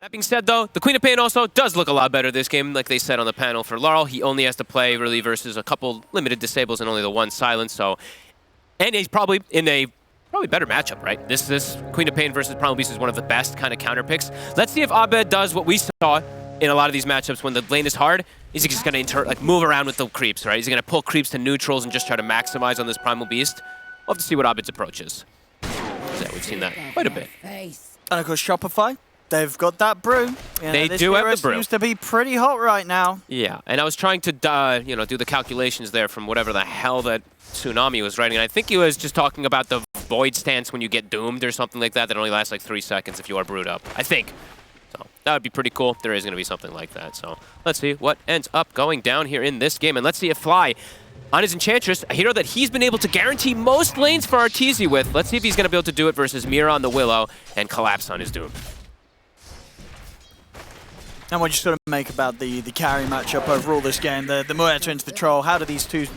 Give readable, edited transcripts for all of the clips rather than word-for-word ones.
That being said, though, the Queen of Pain also does look a lot better this game. Like they said on the panel for Laurel, he only has to play really versus a couple limited disables and only the one silence. So, and he's probably in a better matchup, right? This Queen of Pain versus Primal Beast is one of the best kind of counter picks. Let's see if Abed does what we saw in a lot of these matchups when the lane is hard. Is he just going to move around with the creeps, right? Is he going to pull creeps to neutrals and just try to maximize on this Primal Beast? We'll have to see what Abed's approach is. Yeah, we've seen that quite a bit. And of course, Shopify. They've got that brew. They do have the brew. Seems to be pretty hot right now. Yeah, and I was trying to, do the calculations there from whatever the hell that Tsunami was writing. And I think he was just talking about the void stance when you get doomed or something like that. That only lasts like 3 seconds if you are brewed up. I think. So that would be pretty cool. There is going to be something like that. So let's see what ends up going down here in this game, and let's see if Fly on his Enchantress, a hero that he's been able to guarantee most lanes for Arteezy with. Let's see if he's going to be able to do it versus Mira on the Willow and Collapse on his Doom. And what do you sort of make about the carry matchup overall this game? The Muerta into the Troll, how do these two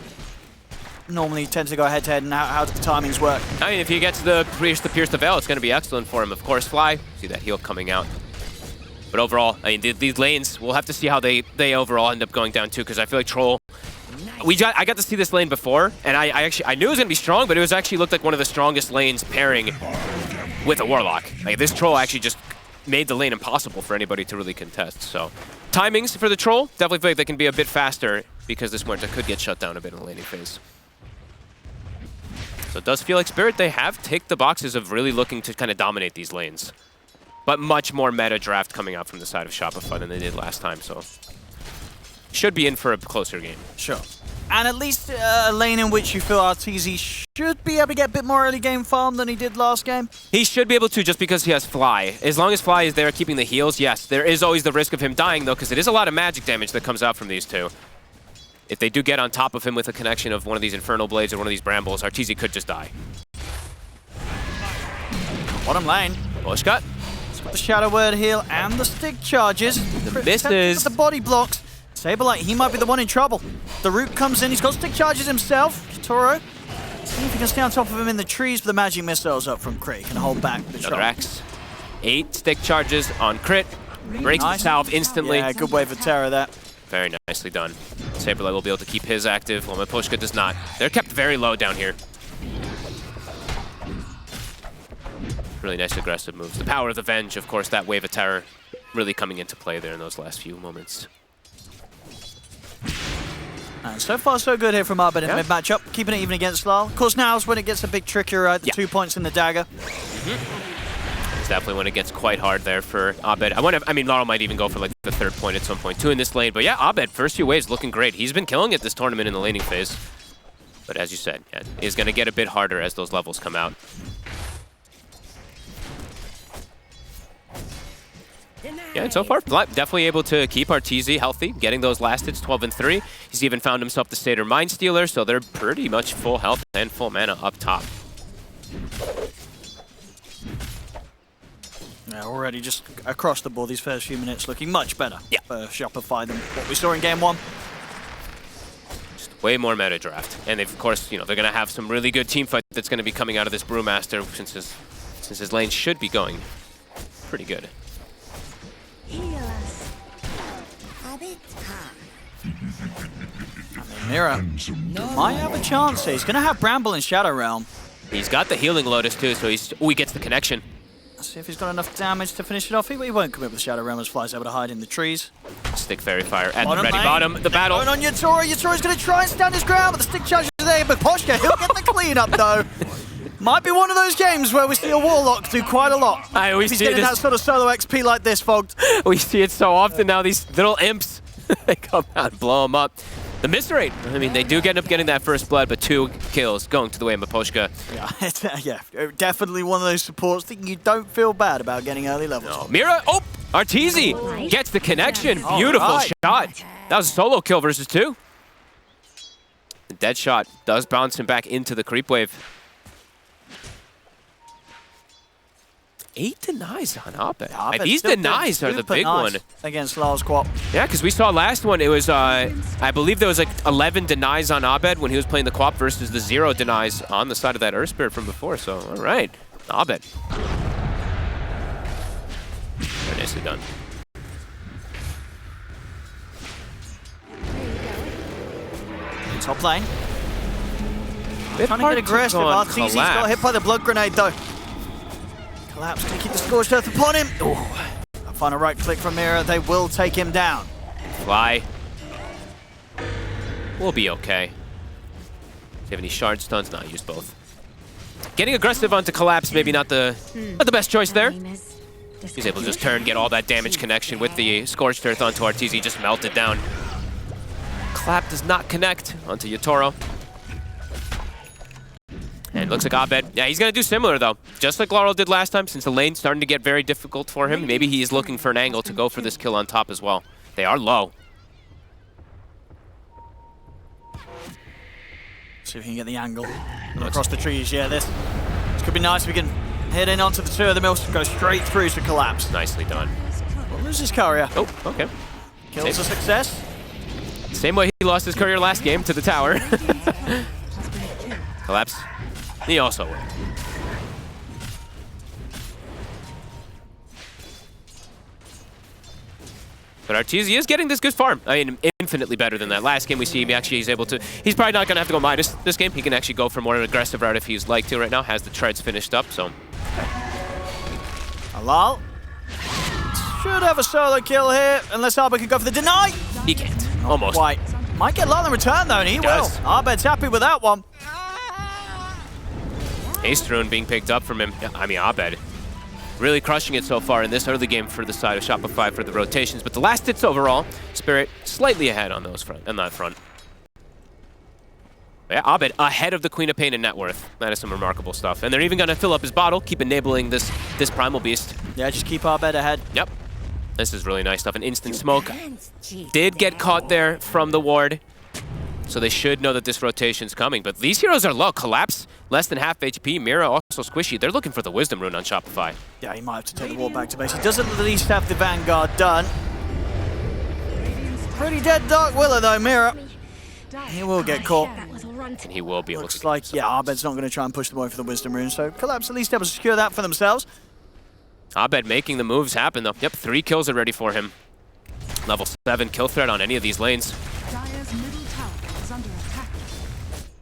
normally tend to go head-to-head, and how do the timings work? I mean, if he gets the Pierce the Veil, it's going to be excellent for him. Of course, Fly, see that heal coming out. But overall, I mean, these lanes, we'll have to see how they overall end up going down too, because I feel like Troll, I got to see this lane before, and I knew it was going to be strong, but it was actually looked like one of the strongest lanes pairing with a Warlock. Like, this Troll actually just made the lane impossible for anybody to really contest. So timings for the Troll, definitely feel like they can be a bit faster because this Muerta could get shut down a bit in the laning phase. So it does feel like Spirit, they have ticked the boxes of really looking to kind of dominate these lanes. But much more meta draft coming out from the side of Shopify than they did last time, so should be in for a closer game. Sure. And at least a lane in which you feel Arteezy should be able to get a bit more early game farm than he did last game? He should be able to, just because he has Fly. As long as Fly is there keeping the heals, yes. There is always the risk of him dying, though, because it is a lot of magic damage that comes out from these two. If they do get on top of him with a connection of one of these Infernal Blades or one of these Brambles, Arteezy could just die. Bottom lane. Bush cut. It's got the Shadow Word heal and the stick charges. The misses. The body blocks. Saberlight, he might be the one in trouble. The Root comes in, he's got stick charges himself. Toro, see if he can stay on top of him in the trees, but the magic missiles up from Crit can hold back the shot. X. 8 stick charges on Crit. Breaks the salve instantly. Yeah, good wave of terror there. Very nicely done. Saberlight will be able to keep his active, while Mapushka does not. They're kept very low down here. Really nice aggressive moves. The power of the Venge, of course, that wave of terror really coming into play there in those last few moments. And so far, so good here from Abed in the mid-matchup, keeping it even against Lal. Of course, now is when it gets a bit trickier, right? The 2 points in the dagger. It's definitely when it gets quite hard there for Abed. I mean, Laurel might even go for like the 3rd point at some point too in this lane. But yeah, Abed, first few waves looking great. He's been killing it this tournament in the laning phase. But as you said, yeah, it's going to get a bit harder as those levels come out. Yeah, and so far, definitely able to keep Arteezy healthy, getting those last hits, 12 and 3. He's even found himself the Satyr Mind Stealer, so they're pretty much full health and full mana up top. Yeah, already just across the board, these first few minutes looking much better for Shopify than what we saw in game 1. Just way more meta draft. And of course, they're going to have some really good team fight that's going to be coming out of this Brewmaster since his lane should be going pretty good. Mira might have a chance here. He's going to have Bramble and Shadow Realm. He's got the Healing Lotus too, so he gets the connection. Let's see if he's got enough damage to finish it off. He won't commit with Shadow Realm as Fly's able to hide in the trees. Stick Fairy Fire at the ready bottom. The battle. Going on Yatoro. Yatoro's going to try and stand his ground, but the stick charges are there. But Poshka, he'll get the cleanup though. Might be one of those games where we see a Warlock do quite a lot. He's getting that sort of solo XP like this, Fogged. We see it so often now, these little imps. They come out and blow him up. The miss rate, I mean, they do end up getting that first blood, but 2 kills going to the way of Mapushka. Yeah, definitely one of those supports that you don't feel bad about getting early levels. No. Mira, Arteezy gets the connection. Beautiful shot. That was a solo kill versus 2. The dead shot does bounce him back into the creep wave. 8 denies on Abed. These denies are the big one. Against Lal's Quap. Yeah, because we saw last one, it was, I believe there was like 11 denies on Abed when he was playing the Quap versus the 0 denies on the side of that Earth Spirit from before. So, all right, Abed. Very nice Nicely done. Top lane. Bit Trying to hard get aggressive. go on RTZ's got hit by the blood grenade though. Collapse can keep the scorched earth upon him. Ooh. A final right click from Mira. They will take him down. Fly. We'll be okay. Do you have any shard stuns? No, I used both. Getting aggressive onto Collapse, maybe not the best choice there. He's able to just turn, get all that damage connection with the Scorched Earth onto RTZ, just melted down. Clap does not connect onto Yatoro. And looks like Abed, yeah, he's going to do similar though. Just like Laurel did last time, since the lane's starting to get very difficult for him, maybe he is looking for an angle to go for this kill on top as well. They are low. See if we can get the angle. Across the trees, yeah, this could be nice. We can head in onto the two of the mills, go straight through to Collapse. Nicely done. Well, loses Courier. Oh, okay. Kills a success. Same way he lost his Courier last game to the tower. Collapse. He also won. But RTZ is getting this good farm. I mean, infinitely better than that. Last game we see him actually he's able to... He's probably not going to have to go minus this game. He can actually go for more an aggressive route if he's like to right now. Has the treads finished up, so... Halal should have a solo kill here, unless Arbed can go for the deny. He can't. Almost. Quite. Might get Lal in return though, and he will. Arbed's happy with that one. Haste Rune being picked up from him. Yeah, I mean, Abed really crushing it so far in this early game for the side of Shopify for the rotations. But the last hits overall, Spirit slightly ahead on those on that front. But yeah, Abed ahead of the Queen of Pain and net worth. That is some remarkable stuff. And they're even going to fill up his bottle, keep enabling this Primal Beast. Yeah, just keep Abed ahead. Yep. This is really nice stuff. An instant smoke. Did get caught there from the ward. So they should know that this rotation's coming. But these heroes are low. Collapse, less than half HP. Mira also squishy. They're looking for the Wisdom Rune on Shopify. Yeah, he might have to take the wall back to base. He doesn't at least have the Vanguard done. Pretty dead Dark Willow though, Mira. He will get caught. And he will be able to. Looks like, yeah, Abed's not going to try and push them away for the Wisdom Rune. So Collapse at least able to secure that for themselves. Abed making the moves happen though. Yep, 3 kills already for him. Level 7 kill threat on any of these lanes.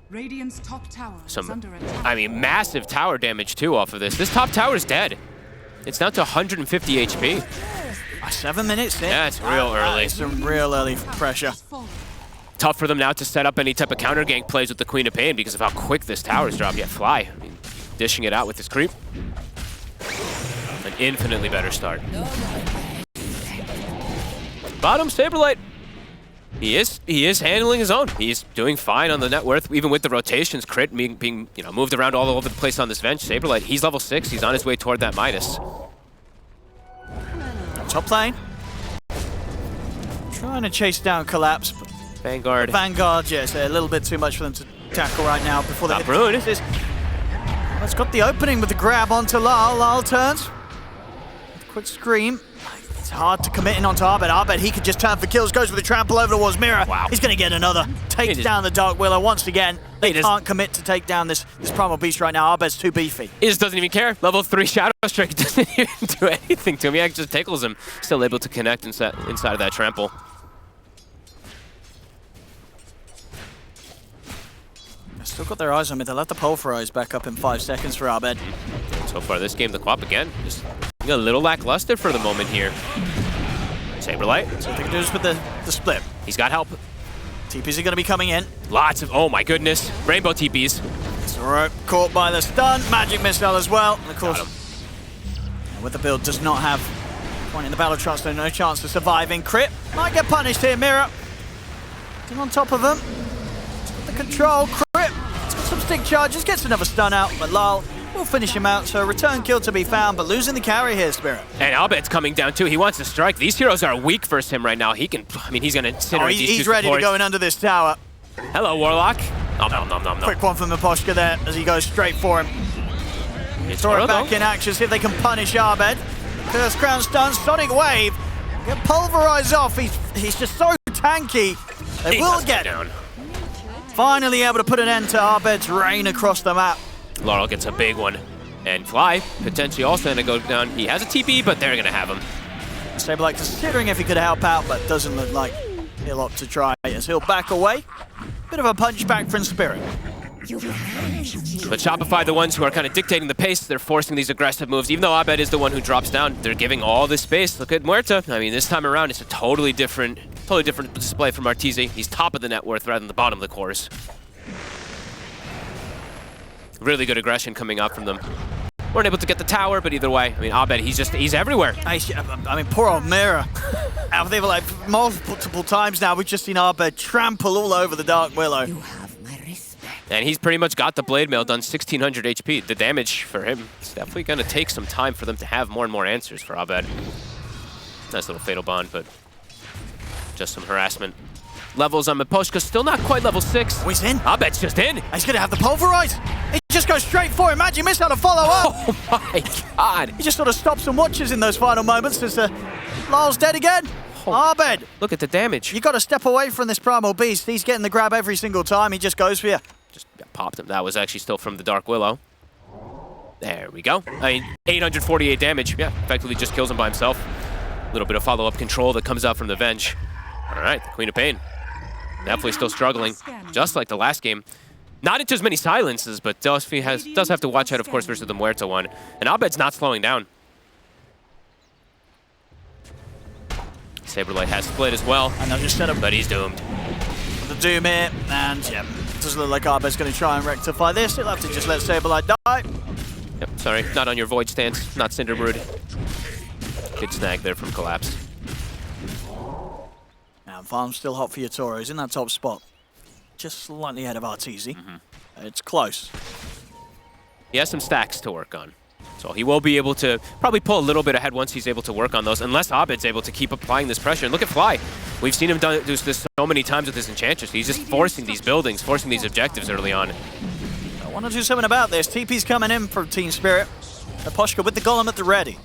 Radiant's top tower is under attack. I mean, massive tower damage too off of this. This top tower is dead. It's down to 150 HP. 7 minutes in. Yeah, it's real early. Some real early pressure. Tough for them now to set up any type of counter gank plays with the Queen of Pain because of how quick this tower's drop. Yet Fly, I mean, dishing it out with his creep. An infinitely better start. Bottom Saberlight. He is handling his own. He's doing fine on the net worth, even with the rotations. Crit being moved around all over the place on this bench. Saberlight, he's level 6. He's on his way toward that minus. Top lane. Trying to chase down Collapse. But Vanguard. Vanguard, yes, a little bit too much for them to tackle right now before they hit the Rune. It's got the opening with the grab onto Lal. Lal turns. Quick scream. It's hard to commit in onto Abed. Abed, he could just turn for kills, goes for the trample over towards Mira. Wow. He's going to get another. Takes down the Dark Willow once again. They can't commit to take down this Primal Beast right now. Abed's too beefy. He just doesn't even care. Level 3 Shadow Strike doesn't even do anything to him. He actually just tickles him. Still able to connect inside of that trample. They've still got their eyes on me. They'll have to pulverize back up in 5 seconds for Abed. So far this game, the Quap again, just a little lackluster for the moment here. Saberlight. So they can do this with the split. He's got help. TPs are going to be coming in. Lots of, oh my goodness, Rainbow TPs. Zoro caught by the stun. Magic Missile as well. And of course, with the build, does not have point in the Battle Trust, so no chance of surviving. Crit might get punished here, Mira. Getting on top of him. He's got the control. Crit. He's got some stick charges. Gets another stun out, but Lal will finish him out. So a return kill to be found, but losing the carry here, Spirit. And Abed's coming down too. He wants to strike. These heroes are weak versus him right now. He can, I mean, he's going to incinerate these he's ready to go in under this tower. Hello, Warlock. Nom, nom, nom, nom, nom. Quick one from Miposhka there as he goes straight for him. Throw it back in action, see if they can punish Abed. Curse Crown stun, Sonic Wave. Get pulverized off. He's just so tanky. They will get down. Finally able to put an end to Abed's reign across the map. Laurel gets a big one. And Fly, potentially also going to go down. He has a TP, but they're going to have him. Saberlight considering if he could help out, but doesn't look like he'll opt to try as he'll back away. Bit of a punch back from Spirit. But Shopify, the ones who are kind of dictating the pace, they're forcing these aggressive moves. Even though Abed is the one who drops down, they're giving all this space. Look at Muerta. I mean, this time around, it's a totally different display from Arteezy. He's top of the net worth rather than the bottom of the course. Really good aggression coming out from them. Weren't able to get the tower, but either way, I mean, Abed, he's everywhere. I mean, poor old Mira. I think like multiple times now, we've just seen Abed trample all over the Dark Willow. You have my respect. And he's pretty much got the Blade Mail done 1600 HP. The damage for him, it's definitely going to take some time for them to have more and more answers for Abed. Nice little Fatal Bond, but just some harassment. Levels on Miposhka, still not quite level 6. Oh, he's in. Abed's just in. He's going to have the Pulverize. He just goes straight for him. Magic Missile to follow up. Oh my god. He just sort of stops and watches in those final moments as Lyle's dead again. Abed. Look at the damage. You got to step away from this Primal Beast. He's getting the grab every single time. He just goes for you. Just popped him. That was actually still from the Dark Willow. There we go. I mean, 848 damage. Yeah, effectively just kills him by himself. A little bit of follow-up control that comes out from the Venge. All right, the Queen of Pain. Definitely still struggling, just like the last game. Not into as many silences, but does have to watch out, of course, versus the Muerta one. And Abed's not slowing down. Saberlight has split as well. And they'll just set up. But he's doomed. The Doom here, and yeah, doesn't look like Abed's going to try and rectify this. He'll have to just let Saberlight die. Yep, sorry, not on your Void stance, not Cinderbrood. Good snag there from Collapse. Now, Farm's still hot for your Toros in that top spot. Just slightly ahead of Arteezy. It's close. He has some stacks to work on. So he will be able to probably pull a little bit ahead once he's able to work on those, unless Abed's able to keep applying this pressure. And look at Fly. We've seen him do this so many times with his Enchantress. He's just forcing these buildings, forcing these objectives early on. I want to do something about this. TP's coming in from Team Spirit. Miposhka with the Golem at the ready.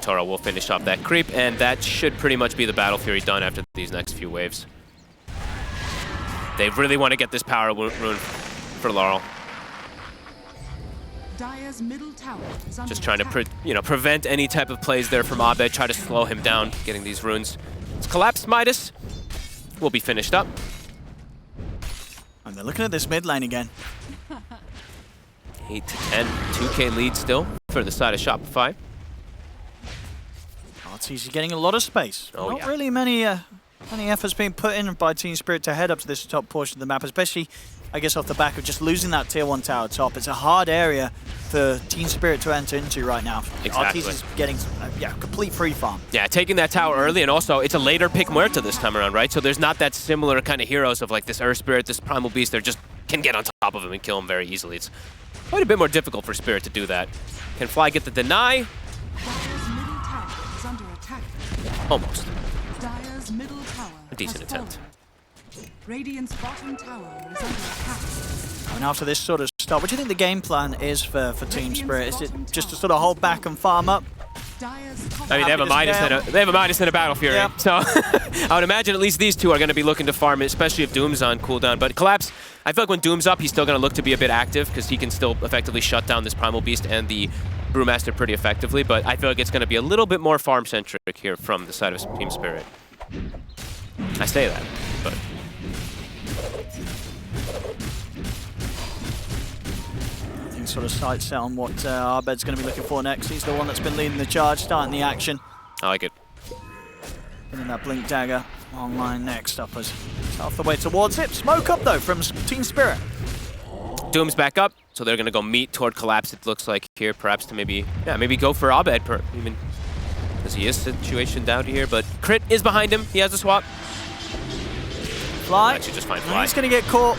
Toro will finish off that creep, and that should pretty much be the Battle Fury done after these next few waves. They really want to get this power rune for Laurel. Dire's middle tower is under Just trying to attack. prevent any type of plays there from Abed, try to slow him down, getting these runes. It's Collapse Midas will be finished up. And they're looking at this mid lane again. 8 to 10, 2K lead still for the side of Shopify. Arteezy getting a lot of space. Oh, Not really many efforts being put in by Team Spirit to head up to this top portion of the map, especially, I guess, off the back of just losing that tier 1 tower top. It's a hard area for Team Spirit to enter into right now. Exactly. Arteezy's getting, complete free farm. Yeah, taking that tower early, and also it's a later pick Muerta this time around, right? So there's not that similar kind of heroes of like this Earth Spirit, this Primal Beast. They just can get on top of him and kill him very easily. It's quite a bit more difficult for Spirit to do that. Can Fly get the deny? Dire's middle tower is under attack. Almost. Dire's middle tower A decent has attempt. fallen. Radiant's bottom tower is under attack. And after this sort of start, what do you think the game plan is for Team Spirit? Is it just to sort of hold back and farm up? Dire's top I mean, they have a Midas and a Battle Fury. Yeah. So I would imagine at least these two are going to be looking to farm it, especially if Doom's on cooldown. But Collapse, I feel like when Doom's up, he's still going to look to be a bit active because he can still effectively shut down this Primal Beast and the Brewmaster pretty effectively. But I feel like it's going to be a little bit more farm-centric here from the side of Team Spirit. I say that, but... Sort of sight set on what Abed's going to be looking for next. He's the one that's been leading the charge, starting the action. I like it. And then that Blink Dagger online next up as half the way towards it. Smoke up though from Team Spirit. Doom's back up, so they're going to go meet toward Collapse, it looks like here, perhaps to maybe go for Abed, even because he is situationed down here, but Crit is behind him. He has a swap. Fly. Actually, just find Fly. He's going to get caught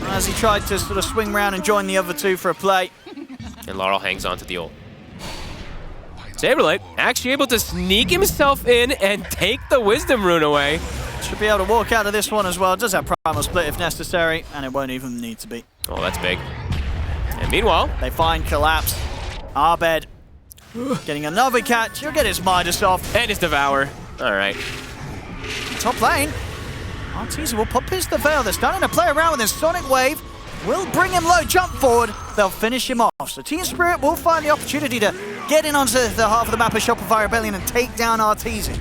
as he tried to sort of swing around and join the other two for a play. And Laurel hangs on to the ult. Saberlight actually able to sneak himself in and take the Wisdom Rune away. Should be able to walk out of this one as well. Does have Primal Split if necessary, and it won't even need to be. Oh, that's big. And meanwhile, they find Collapse. Abed getting another catch. He'll get his Midas off. And his Devour. All right. Top lane. Arteezy will pop his the Veil. They're starting to play around with his Sonic Wave. Will bring him low, jump forward. They'll finish him off. So Team Spirit will find the opportunity to get in onto the half of the map of Shopify Rebellion and take down Arteezy.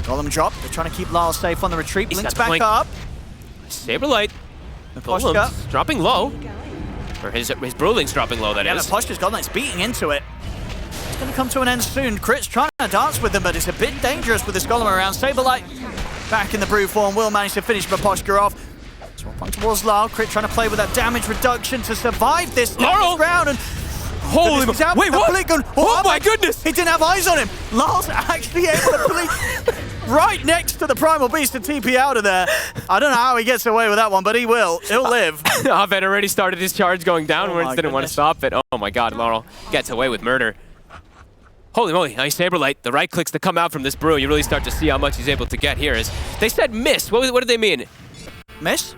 Golem drop. They're trying to keep Lyle safe on the retreat. Blink's back blink. up. Saberlight. Golem's dropping low. Or his Brewling's dropping low, that is. Yeah, Poshka's Golem's beating into it. It's going to come to an end soon. Crit's trying to dance with them, but it's a bit dangerous with this Golem around. Saberlight back in the brew form. Will manage to finish Poshka off. Swap on towards Lyle. Crit trying to play with that damage reduction to survive this Laurel round. And holy he's out wait, with what? The blink. Oh my goodness! He didn't have eyes on him. Lyle's actually able to blink right next to the Primal Beast to TP out of there. I don't know how he gets away with that one, but he will. He'll live. Abed already started his charge going downwards, didn't want to goodness. stop it. Oh my god, Laurel gets away with murder. Holy moly, nice Saberlight. The right clicks to come out from this brew. You really start to see how much he's able to get here. They said miss. What did they mean? Miss?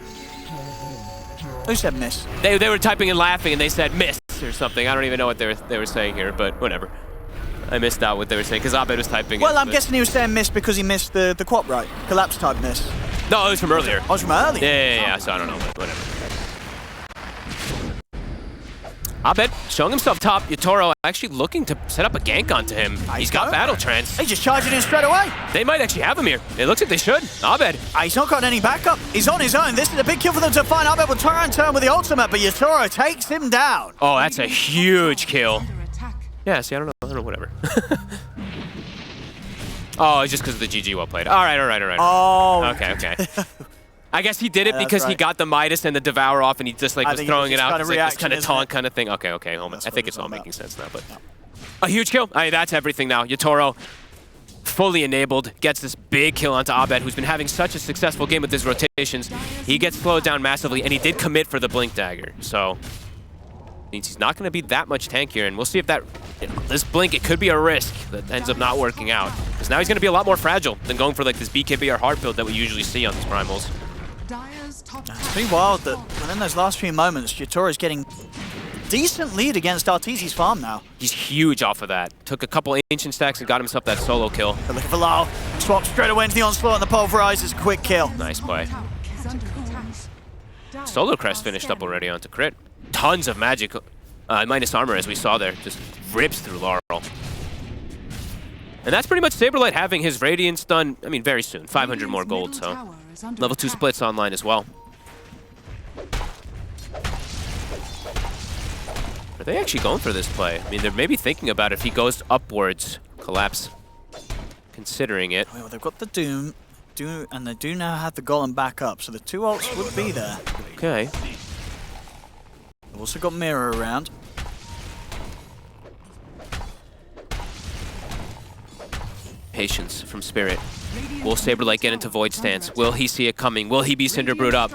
Who said miss? They were typing and laughing and they said miss or something. I don't even know what they were saying here, but whatever. I missed out what they were saying because Abed was typing Well, it. I'm guessing he was saying miss because he missed the quap right. Collapse type miss. No, it was from earlier. Oh, it was from earlier? Yeah, so I don't know, but whatever. Abed showing himself top. Yatoro actually looking to set up a gank onto him. He's got battle trance. He's just charging in straight away. They might actually have him here. It looks like they should. Abed. He's not got any backup. He's on his own. This is a big kill for them to find. Abed will try and turn with the ultimate, but Yatoro takes him down. Oh, that's a huge kill. Under attack. Yeah, see, I don't know, whatever. Oh, it's just because of the GG well played. All right. Oh. Okay. I guess he did it Yeah, because he right. got the Midas and the Devour off and he just like I was think throwing it it was out. just It's like this kinda kind of reaction, taunt kind of thing. Okay, hold on. I think it's all what it's making sense now, but Yeah. a huge kill. I mean, that's everything now. Yatoro fully enabled, gets this big kill onto Abed, who's been having such a successful game with his rotations. He gets slowed down massively, and he did commit for the Blink Dagger. So means he's not going to be that much tankier, and we'll see if that this Blink, it could be a risk that ends up not working out. Because now he's going to be a lot more fragile than going for like this BKB or hard build that we usually see on these primals. Dire's top tower It's pretty wild that within those last few moments, Yatoro's getting decent lead against Arteezy's farm now. He's huge off of that. Took a couple ancient stacks and got himself that solo kill. They're looking for Lyle. Swap straight away into the onslaught and the pulverizes. Quick kill. Nice play. tower is under attack. Solar Crest finished up already onto crit. Tons of magic. Minus armor, as we saw there, just rips through Laurel. And that's pretty much Saberlight having his Radiance done, I mean, very soon. 500 more gold, so level 2 splits online as well. Are they actually going for this play? I mean, they're maybe thinking about if he goes upwards, collapse, considering it. Well, they've got the Doom, and they do now have the Golem back up, so the two ults would be there. Okay. They've also got Mirror around. Patience from Spirit. Will Saberlight get into Void Stance? Will he see it coming? Will he be Cinder Brewed up?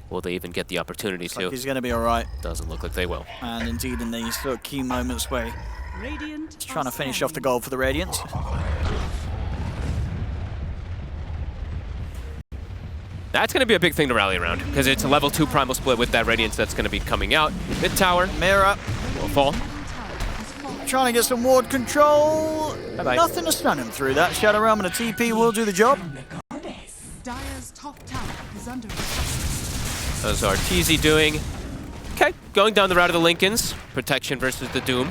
Will they even get the opportunity to? He's going to be all right. Doesn't look like they will. And indeed, in these sort of key moments where he's trying to finish off the goal for the Radiants. That's going to be a big thing to rally around, because it's a level 2 primal split with that Radiance that's going to be coming out. Mid tower, Mirror will fall. trying to get some ward control. Bye-bye. Nothing to stun him through that. Shadow Realm and a TP will do the job. Dire's top tower is under attack. How's Arteezy doing? Okay, going down the route of the Lincolns. Protection versus the Doom.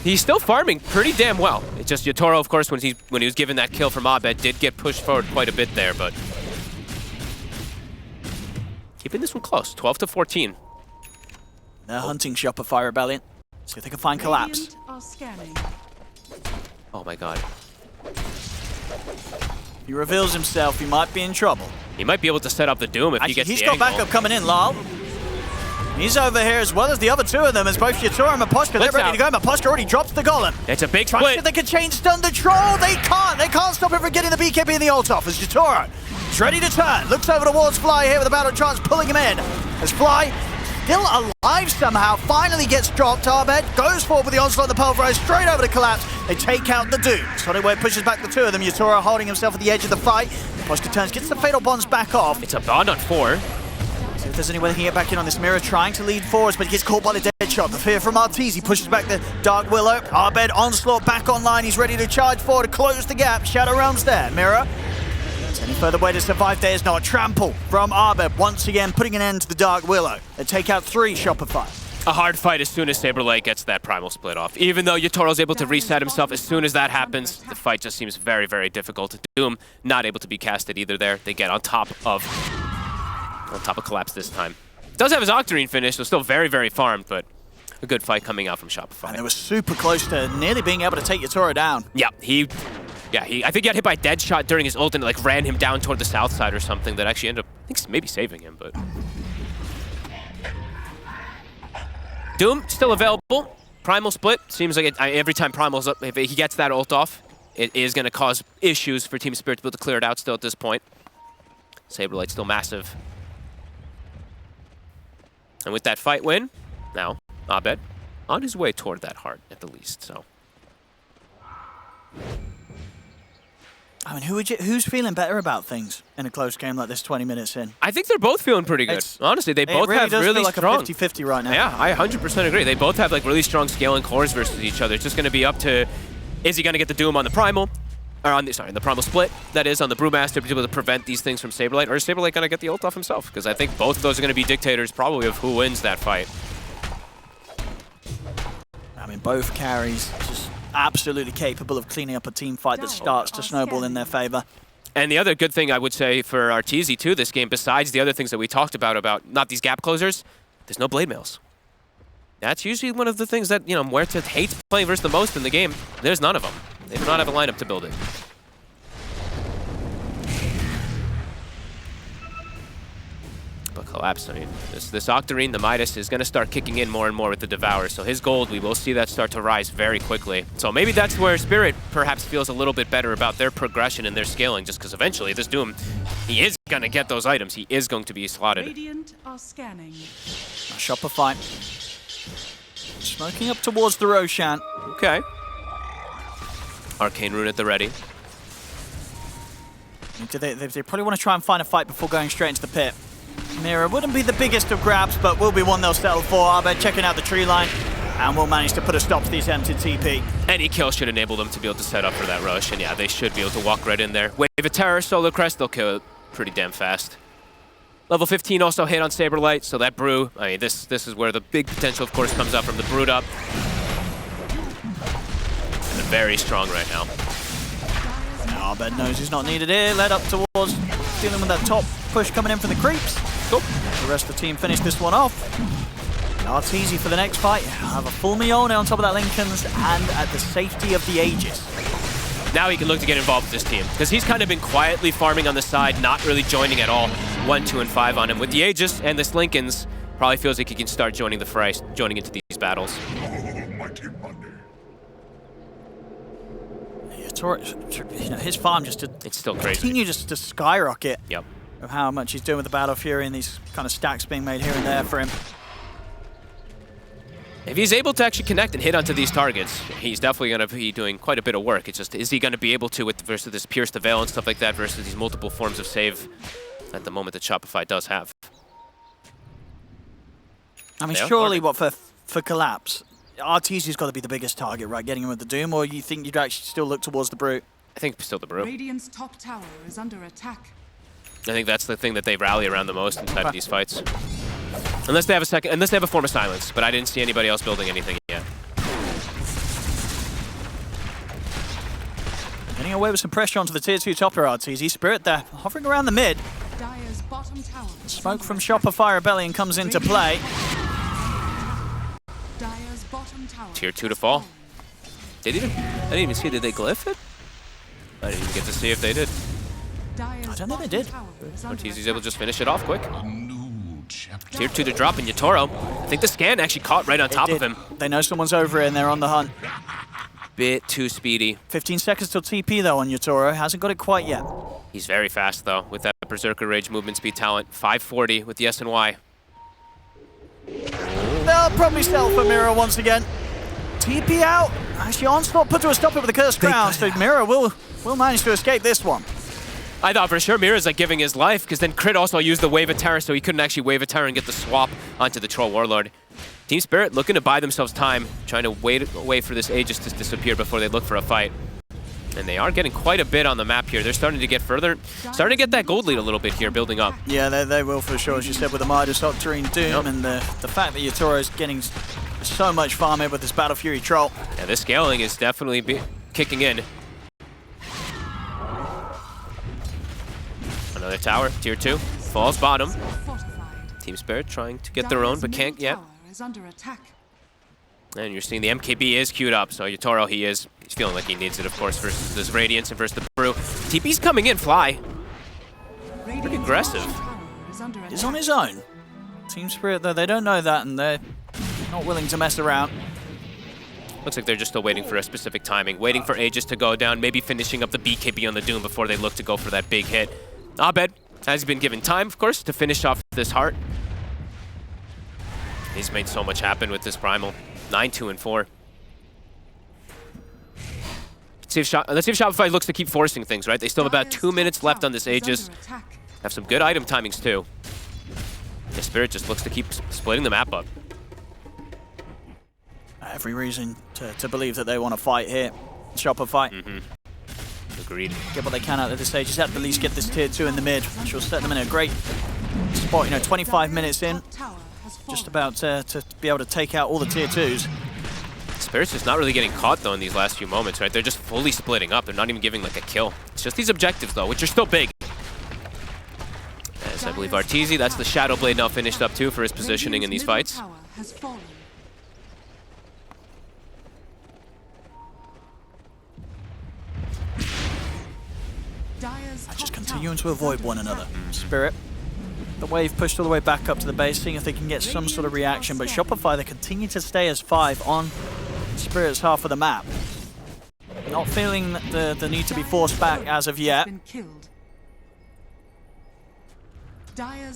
He's still farming pretty damn well. It's just Yatoro, of course, when he was given that kill from Abed, did get pushed forward quite a bit there, but keeping this one close. 12-14. They're hunting Shopify Rebellion. See if they can find Collapse. Radiant are scanning. Oh my god. He reveals himself. He might be in trouble. He might be able to set up the Doom if he gets He's the got angle. backup coming in, Lyle. He's over here as well as the other two of them, as both Yatoro and Maposhka. They're ready to go. Maposhka already drops the Golem. It's a big Trying to see split. if they can change stun the troll. They can't. They can't stop him from getting the BKB and the ult off. As Yatoro is ready to turn. Looks over towards Fly here with a battle chance pulling him in. As Fly, still alive somehow, finally gets dropped. Abed goes forward with the onslaught and the pulverize straight over to Collapse. They take out the Doom. Sonic pushes back the two of them. Yatoro holding himself at the edge of the fight. Maposhka turns, gets the Fatal Bonds back off. It's a bond on 4. See if there's any way they can get back in on this Mirror, trying to lead forwards, but he gets caught by the dead shot. The fear from Arteezy pushes back the Dark Willow. Abed onslaught back online. He's ready to charge forward to close the gap. Shadow Realm's there. Mirror. Any further way to survive there is not. Trample from Abed once again, putting an end to the Dark Willow. They take out 3 Shopify. a hard fight as soon as Saberlight gets that primal split off. Even though Yatoro's able to reset himself, as soon as that happens, the fight just seems very, very difficult. Doom not able to be casted either there. They get on top of Collapse this time. Does have his Octarine finish, so still very, very farmed, but a good fight coming out from Shopify. And they were super close to nearly being able to take Yatoro down. Yeah, I think he got hit by a dead shot during his ult and it, like, ran him down toward the south side or something that actually ended up, I think, maybe saving him, but... Doom still available. Primal split. Seems like every time Primal's up, if he gets that ult off, it is going to cause issues for Team Spirit to be able to clear it out still at this point. Saberlight's still massive. And with that fight win, now Abed on his way toward that heart at the least. So, I mean, who's feeling better about things in a close game like this 20 minutes in? I think they're both feeling pretty good. Honestly, they both really have does really feel like strong. a 50-50 right now. Yeah, I 100% agree. They both have like really strong scaling cores versus each other. It's just going to be up to, is he going to get the Doom on the Primal, or on the Primal split, that is, on the Brewmaster to be able to prevent these things from Saberlight, or is Saberlight going to get the ult off himself? Because I think both of those are going to be dictators probably of who wins that fight. I mean, both carries just absolutely capable of cleaning up a team fight that starts to snowball in their favor. And the other good thing I would say for Arteezy too this game, besides the other things that we talked about not these gap closers, there's no blade mails. That's usually one of the things that, you know, Muerta hates playing versus the most in the game. There's none of them. They do not have a lineup to build it. But Collapse, I mean, this Octarine, the Midas, is going to start kicking in more and more with the Devour. So his gold, we will see that start to rise very quickly. So maybe that's where Spirit perhaps feels a little bit better about their progression and their scaling, just because eventually this Doom, he is going to get those items. He is going to be slotted. Radiant are scanning. Shopify smoking up towards the Roshan. Okay. Arcane Rune at the ready. They probably want to try and find a fight before going straight into the pit. Mira wouldn't be the biggest of grabs, but will be one they'll settle for. Abed checking out the tree line, and will manage to put a stop to the attempted TP. Any kill should enable them to be able to set up for that rush, and yeah, they should be able to walk right in there. Wave of Terror, Solar Crest, they'll kill it pretty damn fast. Level 15 also hit on Saberlight, so that Brew, I mean, this is where the big potential, of course, comes up from the Brood up. And they're very strong right now. Abed knows he's not needed here, led up towards dealing with that top push coming in from the creeps. Cool. The rest of the team finish this one off. Arteezy for the next fight. Have a full Mione on top of that Lincoln's and at the safety of the Aegis. Now he can look to get involved with this team, because he's kind of been quietly farming on the side, not really joining at all. 1, 2, and 5 on him. With the Aegis and this Lincoln's, probably feels like he can start joining the fray, joining into these battles. You know, his farm just it's still crazy. Continue just to skyrocket. Yep. Of how much he's doing with the Battle Fury and these kind of stacks being made here and there for him. If he's able to actually connect and hit onto these targets, he's definitely going to be doing quite a bit of work. It's just, is he going to be able to with versus this Pierce the Veil and stuff like that versus these multiple forms of save at the moment that Shopify does have? I mean, surely what for Collapse, Arteezy's got to be the biggest target, right? Getting him with the Doom, or you think you'd actually still look towards the Brute? I think still the Brew. Radiant's top tower is under attack. I think that's the thing that they rally around the most inside of these fights. Unless they have a form of silence, but I didn't see anybody else building anything yet. Getting away with some pressure onto the tier 2 topper, Arteezy. Spirit there, hovering around the mid. Dire's bottom tower. Smoke from Shopify Rebellion comes into play. Dire's bottom tower. Tier 2 to fall. I didn't even see, did they glyph it? I didn't even get to see if they did. I don't think they did. Arteezy's able to just finish it off quick. Tier 2 to drop in Yatoro. I think the scan actually caught right on top of him. They know someone's over it and they're on the hunt. Bit too speedy. 15 seconds till TP though on Yatoro. Hasn't got it quite yet. He's very fast though with that Berserker Rage movement speed talent. 540 with the S&Y. They'll probably sell for Mira once again. TP out. Actually, Onslaught put to a stop it with the Cursed Crown, so Mira will manage to escape this one. I thought for sure Mira's like giving his life, because then Crit also used the Wave of Terror, so he couldn't actually Wave of Terror and get the swap onto the Troll Warlord. Team Spirit looking to buy themselves time, trying to wait for this Aegis to disappear before they look for a fight. And they are getting quite a bit on the map here. They're starting to get further, starting to get that gold lead a little bit here, building up. Yeah, they will for sure, as you said, with the Midas Octarine Doom and the fact that Yatoro is getting so much farm in with this Battle Fury Troll. Yeah, this scaling is definitely kicking in. Another tower, tier 2, falls bottom. Team Spirit trying to get their own, but can't yet. And you're seeing the MKB is queued up, so Yatoro, he's feeling like he needs it, of course, versus this Radiance and versus the Brew. TP's coming in, Fly. Pretty aggressive. He's on his own. Team Spirit, though, they don't know that, and they're not willing to mess around. Looks like they're just still waiting for a specific timing, waiting for Aegis to go down, maybe finishing up the BKB on the Doom before they look to go for that big hit. Abed has been given time, of course, to finish off this heart. He's made so much happen with this Primal. 9, 2, and 4. Let's see if Shopify looks to keep forcing things, right? They still have about 2 minutes left on this Aegis. Have some good item timings, too. The Spirit just looks to keep splitting the map up. Every reason to believe that they want to fight here. Shopify. Agreed. Get what they can out of this Aegis. At the least get this tier 2 in the mid, which will set them in a great spot. You know, 25 minutes in. Just about to be able to take out all the tier 2s. Spirit's just not really getting caught, though, in these last few moments, right? They're just fully splitting up. They're not even giving, like, a kill. It's just these objectives, though, which are still big. As I believe Arteezy, that's the Shadow Blade now finished up, too, for his positioning in these fights. Just continuing to avoid one another. Spirit. The wave pushed all the way back up to the base, seeing if they can get some sort of reaction, but Shopify, they continue to stay as 5 on Spirit's half of the map. Not feeling the need to be forced back as of yet. They're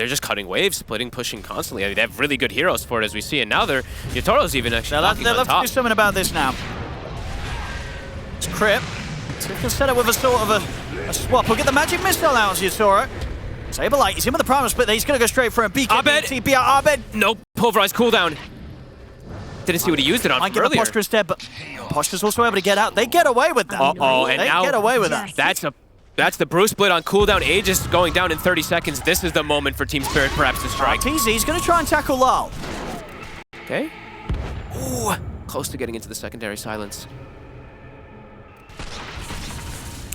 just cutting waves, splitting, pushing constantly. I mean, they have really good heroes for it, as we see, and now Yatoro's even actually knocking on top. They'll have to do something about this now. It's Crip. So he can set up with a sort of a swap. We'll get the magic missile out as Yatoro. Saberlight, he's in with the primal split there. He's going to go straight for a BKB. Abed! TP out Abed. Nope, pulverized cooldown. Didn't see what he used it on Might get earlier. the Posture instead, but Posture's also able to get out. They get away with that. And they now get away with that. That's the Brew split on cooldown. Aegis going down in 30 seconds. This is the moment for Team Spirit perhaps to strike. Arteezy, he's going to try and tackle Lal. Okay. Ooh, close to getting into the secondary silence.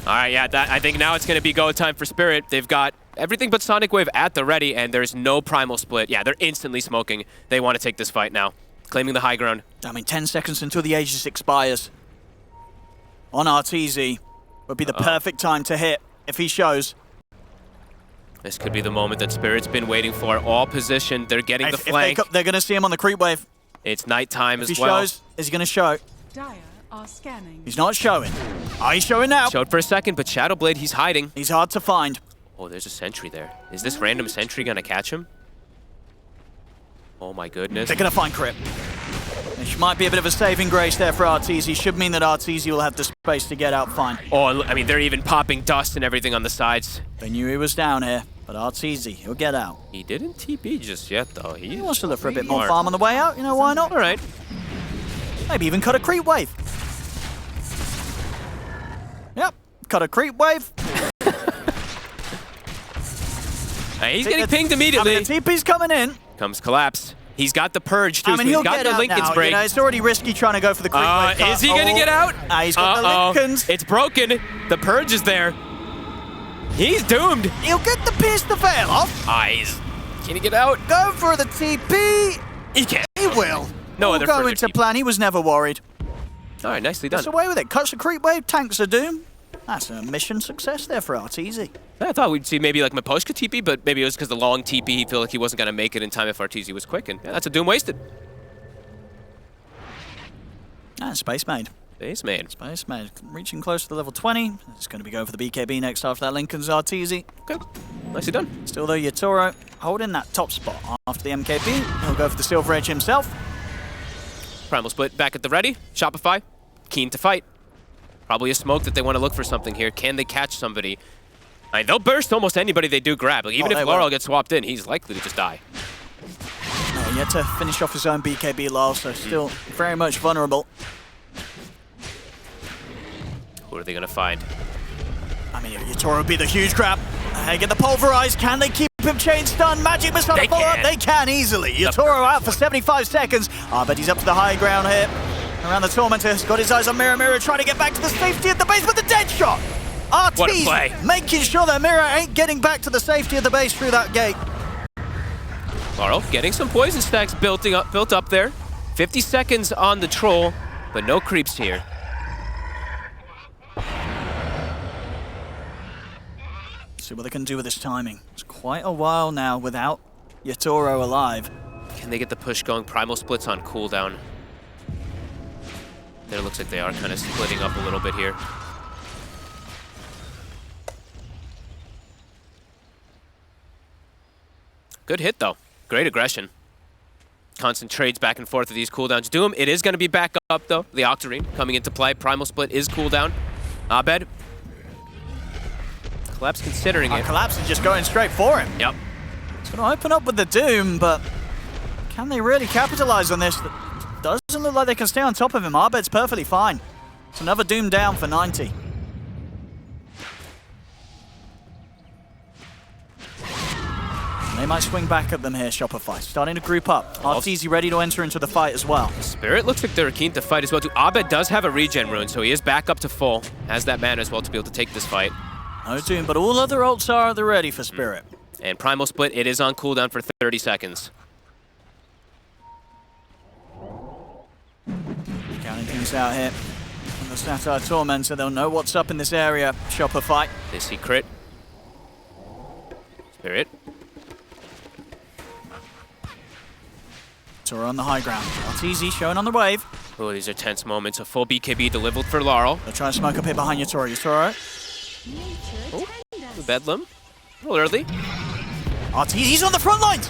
All right, yeah, I think now it's going to be go time for Spirit. They've got everything but Sonic Wave at the ready, and there's no Primal split. Yeah, they're instantly smoking. They want to take this fight now, claiming the high ground. I mean, 10 seconds until the Aegis expires. On Arteezy would be the perfect time to hit if he shows. This could be the moment that Spirit's been waiting for. All positioned, they're getting the flank. They're going to see him on the creep wave. It's nighttime as well. If he shows, is he going to show? Dire are scanning. He's not showing. He's showing now. Showed for a second, but Shadowblade, he's hiding. He's hard to find. Oh, there's a sentry there. Is this random sentry going to catch him? Oh my goodness. They're going to find Crip. Which might be a bit of a saving grace there for Arteezy. Should mean that Arteezy will have the space to get out fine. Oh, I mean, they're even popping dust and everything on the sides. They knew he was down here, but Arteezy, he'll get out. He didn't TP just yet, though. He wants to look for a bit more farm on the way out. You know, why not? All right. Maybe even cut a creep wave. Yep, cut a creep wave. He's getting pinged immediately. I mean, the TP's coming in. Comes Collapse. He's got the Purge, too, I mean, so he'll he's got get the out Lincoln's now. break. You know, it's already risky trying to go for the creep wave. Is he going to get out? He's got the Lincolns. It's broken. The Purge is there. He's doomed. He'll get the Pierce the Veil off. Can he get out? Go for the TP. He can. He will. No other go further into TP. plan. He was never worried. All right, nicely done. Gets away with it. Cuts the creep wave. Tanks the Doom. That's a mission success there for Arteezy. I thought we'd see maybe like Miposhka TP, but maybe it was because the long TP, he felt like he wasn't going to make it in time if Arteezy was quick, and yeah, that's a Doom wasted. Space Maid. Space Maid. Space Maid. Reaching close to the level 20. It's going to be going for the BKB next after that Lincoln's Arteezy. Okay, nicely done. Still though, Yatoro holding that top spot after the MKB. He'll go for the Silver Edge himself. Primal split back at the ready. Shopify, keen to fight. Probably a smoke that they want to look for something here. Can they catch somebody? I mean, they'll burst almost anybody they do grab. Like, even if Laurel gets swapped in, he's likely to just die. No, yet to finish off his own BKB Lyle, so still very much vulnerable. Who are they going to find? I mean, Yatoro would be the huge grab. They get the pulverize. Can they keep him chain stun? Magic missile to follow up. They can easily. Yatoro out for 75 seconds. But he's up to the high ground here. Around the Tormentor. He's got his eyes on Mira. Mira trying to get back to the safety of the base with the dead shot. RT making sure that Mira ain't getting back to the safety of the base through that gate. Laurel getting some poison stacks built up there. 50 seconds on the troll, but no creeps here. See what they can do with this timing. It's quite a while now without Yatoro alive. Can they get the push going? Primal splits on cooldown. There looks like they are kind of splitting up a little bit here. Good hit though. Great aggression. Constant trades back and forth with these cooldowns. Doom, it is going to be back up though. The Octarine coming into play. Primal split is cooldown. Abed. Collapse considering it. Collapse is just going straight for him. Yep. It's going to open up with the Doom, but can they really capitalize on this? Doesn't look like they can stay on top of him. Abed's perfectly fine. It's another Doom down for 90. They might swing back at them here, Shopify. Starting to group up. Arteezy ready to enter into the fight as well. Spirit looks like they're keen to fight as well too. Abed does have a regen rune, so he is back up to full. Has that mana as well to be able to take this fight. No Doom, but all other ults are at the ready for Spirit. And Primal Split, it is on cooldown for 30 seconds. Counting things out here. From the Satire Tormentor, they'll know what's up in this area. Shopify. They see crit. Spirit. So we're on the high ground. Arteezy showing on the wave. Oh, these are tense moments. A full BKB delivered for Laurel. They'll try to smoke up here behind Yatoro. Yatoro. Oh, Bedlam. A little early. Arteezy's on the front lines.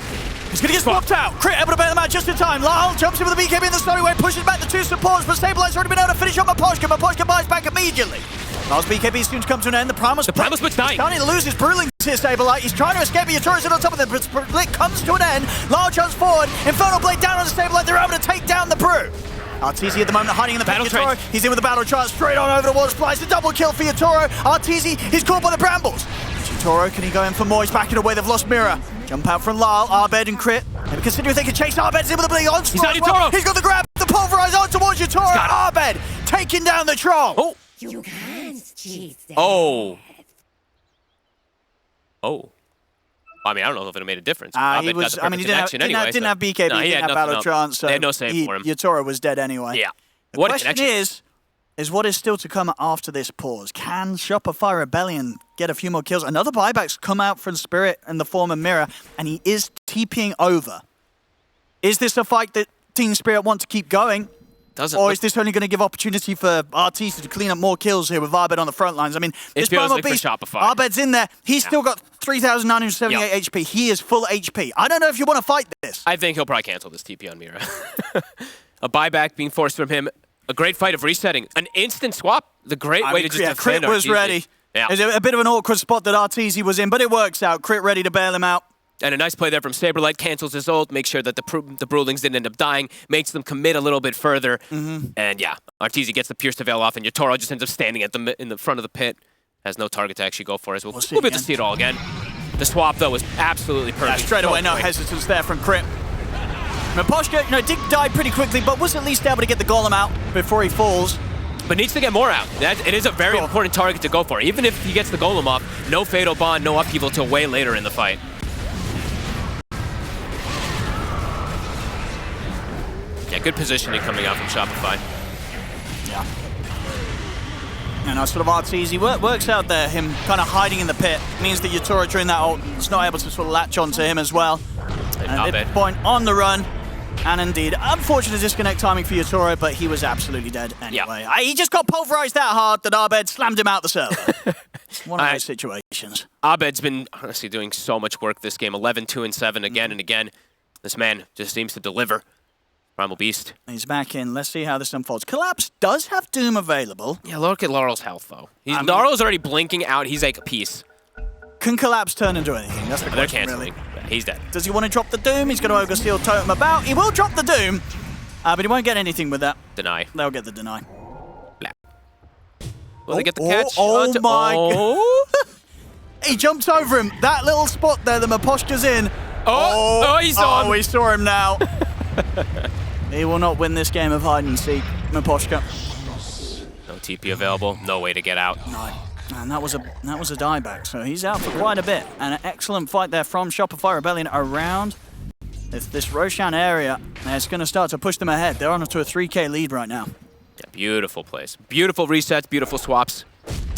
He's going to get swapped out. Crit able to bail him out just in time. Lyle jumps in with the BKB in the slowing way, pushes back the two supports, but Stabilizer's already been able to finish up Maposhka. Maposhka buys back immediately. Lyle's BKB is soon to come to an end. The Primal Split's dying. Starting to lose his Brewling here, Stabilizer. He's trying to escape, but Yatoro's on top of it. But Split comes to an end. Lyle jumps forward. Infernal Blade down on the Stabilizer. They're able to take down the Brew. Arteezy at the moment hiding in the battle Yatoro. He's in with the battle trance, straight on over the wall. Splice, a double kill for Yatoro. Arteezy, he's caught by the brambles. Yatoro, can he go in for more? He's backing away. They've lost Mira. Jump out from Lyle, Abed and Crit. Maybe consider if they can chase Abed's in with the bleed on. He's on Yatoro. He's got the grab, the pulverize on towards Yatoro. Abed taking down the troll. Oh. You can't cheat them. Oh. Oh. I mean, I don't know if it would have made a difference. He was. I mean, he didn't have BKB. No, he didn't have battle trance. So they had no save for him. Yatoro was dead anyway. Yeah. The question is what is still to come after this pause? Can Shopify Rebellion get a few more kills? Another buyback's come out from Spirit in the form of Mira, and he is TPing over. Is this a fight that Team Spirit want to keep going? Or is this only going to give opportunity for Arteezy to clean up more kills here with Abed on the front lines? I mean, this Primal Beast, Abed's in there. He's still got 3,978 HP. He is full HP. I don't know if you want to fight this. I think he'll probably cancel this TP on Mira. A buyback being forced from him. A great fight of resetting. An instant swap. The great way to just defend Crit was ready. Yeah. It's a bit of an awkward spot that Arteezy was in, but it works out. Crit ready to bail him out. And a nice play there from Saberlight, cancels his ult, makes sure that the Brewlings didn't end up dying, makes them commit a little bit further. And yeah, Arteezy gets the Pierce to Veil off, and Yatoro just ends up standing at in the front of the pit. Has no target to actually go for as well. We'll be able to see it all again. The swap, though, was absolutely perfect. Yeah, straight away, no hesitance there from Crit. Maposhka, did die pretty quickly, but was at least able to get the Golem out before he falls. But needs to get more out. It is a very important target to go for. Even if he gets the Golem off, no Fatal Bond, no upheaval till way later in the fight. Yeah, good positioning coming out from Shopify. Yeah. And our sort of Arteezy works out there, him kind of hiding in the pit. Means that Yatoro during that ult is not able to sort of latch onto him as well. And at this point on the run. And indeed, unfortunate disconnect timing for Yatoro, but he was absolutely dead anyway. Yeah. He just got pulverized that hard that Abed slammed him out the server. One of those situations. Abed's been honestly doing so much work this game. 11, 2, and 7 again and again. This man just seems to deliver. Primal Beast. He's back in. Let's see how this unfolds. Collapse does have Doom available. Yeah, look at Laurel's health, though. Laurel's already blinking out. He's like a piece. Can Collapse turn into anything? That's the question, they're canceling. really. Yeah, he's dead. Does he want to drop the Doom? He's going to Ogre Steel Totem about. He will drop the Doom, but he won't get anything with that. Deny. They'll get the deny. Well, Will they get the catch? Oh my Oh. He jumps over him. That little spot there that Maposhka's in. Oh, he's on. Oh, we saw him now. He will not win this game of hide and seek, Maposhka. No TP available. No way to get out. No. And that was a dieback, so he's out for quite a bit. And an excellent fight there from Shopify Rebellion around this Roshan area. And it's going to start to push them ahead. They're on to a 3K lead right now. Yeah, beautiful plays. Beautiful resets, beautiful swaps.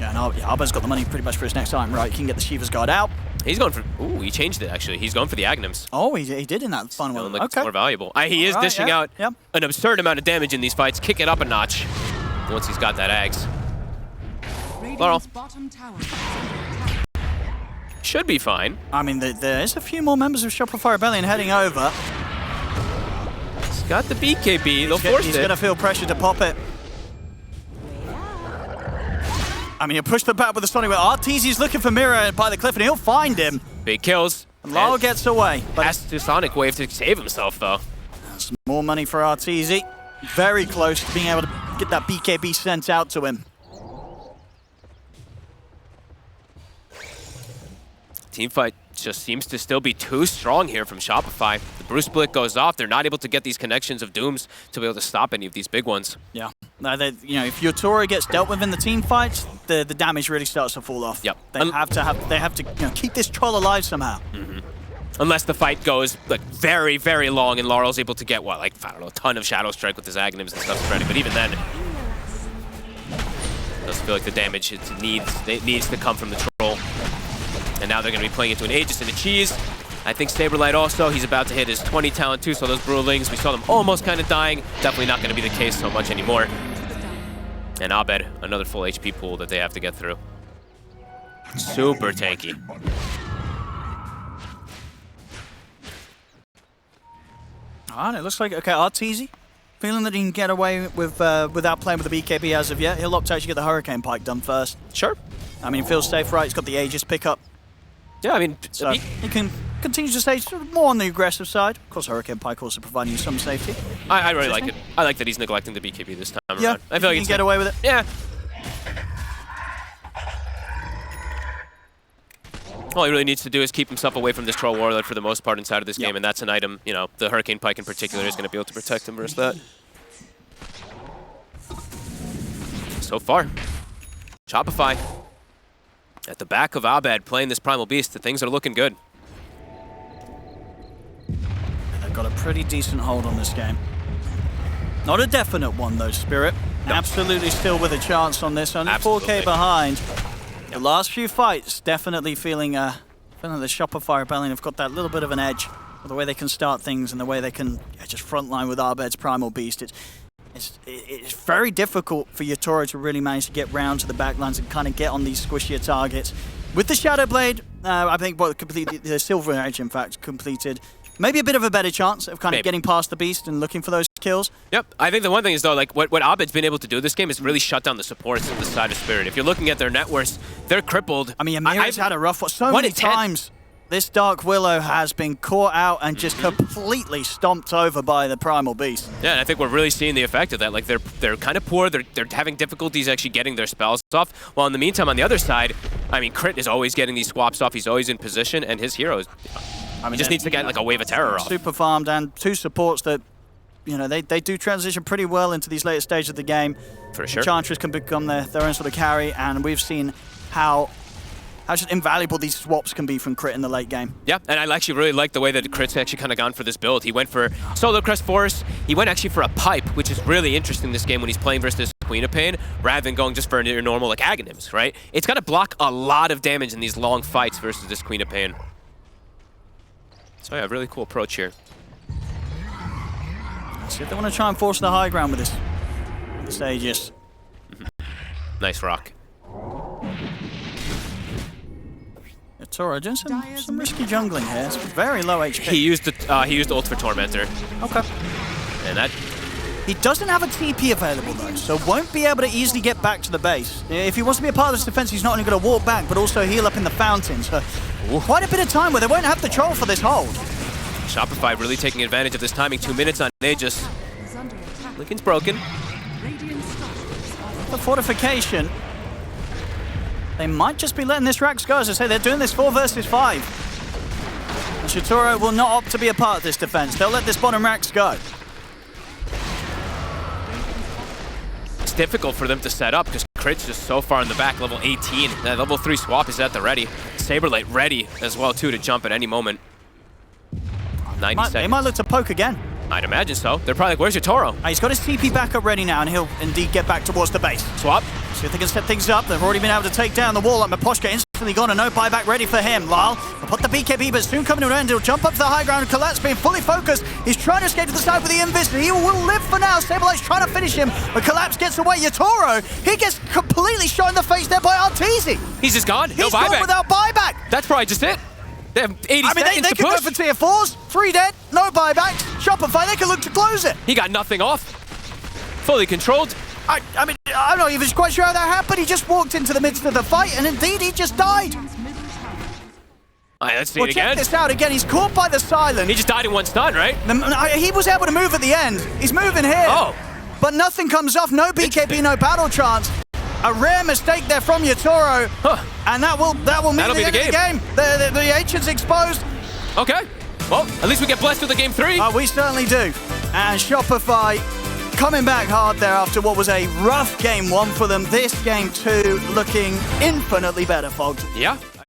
Yeah, and Arba's got the money pretty much for his next time, right? He can get the Shiva's Guard out. He's going for... Ooh, he changed it, actually. He's going for the Aghanim's. Oh, he did in that fun one. Like Okay. It's more valuable. He is dishing out an absurd amount of damage in these fights. Kick it up a notch once he's got that Aghs. Radiant's bottom tower is under attack. Should be fine. I mean, there is a few more members of Shopify Rebellion heading over. He's got the BKB. They'll force He's it. going to feel pressure to pop it. I mean, he'll push the back with the Sonic. Arteezy's looking for Mira by the cliff, and he'll find him. Big kills. Lyle gets away. But has to Sonic Wave to save himself, though. that's more money for Arteezy. Very close to being able to get that BKB sent out to him. Teamfight just seems to still be too strong here from Shopify. The Bruce Split goes off. They're not able to get these connections of Dooms to be able to stop any of these big ones. Yeah. If your Tori gets dealt with in the team fights, the damage really starts to fall off. Yep. They have to keep this troll alive somehow. Unless the fight goes like very, very long and Laurel's able to get a ton of Shadow Strike with his Aghanims and stuff spreading. But even then, it doesn't feel like the damage it needs to come from the troll. And now they're going to be playing into an Aegis and a Cheese. I think Saberlight also, he's about to hit his 20 talent too, so those Brewlings, we saw them almost kind of dying. Definitely not going to be the case so much anymore. And Abed, another full HP pool that they have to get through. Super tanky. Alright, it looks like, okay, Arteezy, feeling that he can get away with without playing with the BKB as of yet. He'll opt to actually get the Hurricane Pike done first. Sure. I mean, he feels safe, right? He's got the Aegis pickup. Yeah, I mean, So he can continue to stay sort of more on the aggressive side. Of course, Hurricane Pike also providing you some safety. I really like it. I like that he's neglecting the BKB this time Yeah, around. I feel like he can get away with it. Yeah. All he really needs to do is keep himself away from this Troll Warlord for the most part inside of this game, and that's an item, the Hurricane Pike in particular is going to be able to protect him versus that. So far, Shopify at the back of Abed playing this Primal Beast, the things are looking good. They've got a pretty decent hold on this game. Not a definite one, though, Spirit. No. Absolutely still with a chance on this. Only Absolutely. 4K behind. The last few fights, definitely feeling the Shopify Rebellion have got that little bit of an edge with the way they can start things and the way they can just frontline with Abed's Primal Beast. It's very difficult for Yatoro to really manage to get round to the backlines and kind of get on these squishier targets. With the Shadow Blade, I think the Silver Edge, in fact, completed. Maybe a bit of a better chance of kind of getting past the Beast and looking for those kills. Yep. I think the one thing is, though, like what Abed's been able to do this game is really shut down the supports of the side of Spirit. If you're looking at their net worths, they're crippled. I mean, Amira's had a rough one. So many 1 in 10. times this Dark Willow has been caught out and just completely stomped over by the Primal Beast. Yeah, and I think we're really seeing the effect of that. Like, they're kind of poor. They're having difficulties actually getting their spells off. While in the meantime, on the other side, I mean, Crit is always getting these swaps off. He's always in position, and his heroes, he just needs to get like a wave of terror off. Super farmed and two supports that, they do transition pretty well into these later stages of the game. For sure. Enchantress can become their own sort of carry, and we've seen how just invaluable these swaps can be from Crit in the late game. Yeah, and I actually really like the way that Crit's actually kind of gone for this build. He went for Solar Crest Force. He went actually for a Pipe, which is really interesting this game when he's playing versus Queen of Pain, rather than going just for your normal like Aghanims, right? It's going to block a lot of damage in these long fights versus this Queen of Pain. So yeah, really cool approach here. Let's see if they want to try and force the high ground with this Aegis. Nice rock. Toro doing some risky jungling here. It's very low HP. He used ult for Tormentor. Okay. And that... He doesn't have a TP available though, so won't be able to easily get back to the base. If he wants to be a part of this defense, he's not only going to walk back, but also heal up in the fountain. So quite a bit of time where they won't have the troll for this hold. Shopify really taking advantage of this timing. 2 minutes on Aegis. Is under attack. Lincoln's broken. Radiant structures are The fortification They might just be letting this Rax go. As I say, they're doing this 4 versus 5. And Shotaro will not opt to be a part of this defense. They'll let this bottom Rax go. It's difficult for them to set up because Crit's just so far in the back, level 18. That level 3 swap is at the ready. Saberlight ready as well, too, to jump at any moment. 90 seconds. They might look to poke again. I'd imagine so. They're probably like, where's your Toro? He's got his TP back up ready now, and he'll indeed get back towards the base. Swap. See if they can set things up. They've already been able to take down the wall. Like Maposhka instantly gone, and no buyback ready for him. Lyle will put the BKB, but soon coming to an end. He'll jump up to the high ground. Collat's being fully focused. He's trying to escape to the side with the invis. He will live for now. Saberlight's trying to finish him, but Collapse gets away. Yatoro, he gets completely shot in the face there by Arteezy. He's just gone. No He's buyback. gone without buyback. That's probably just it. They have 80 seconds they to could push. go for tier 4s. 3 dead, no buybacks. Shopify, they can look to close it. He got nothing off. Fully controlled. I mean, I'm not even quite sure how that happened. He just walked into the midst of the fight, and indeed, he just died. All right, let's see Well, it again. check this out again. He's caught by the silence. He just died in one stun, right? He was able to move at the end. He's moving here. Oh. But nothing comes off. No BKB, no battle chance. A rare mistake there from Yatoro. Huh. And that will mean That'll the be end the of the game. The Ancient's exposed. Okay. Well, at least we get blessed with the game 3. We certainly do. And Shopify coming back hard there after what was a rough game 1 for them. This game 2 looking infinitely better, folks. Yeah.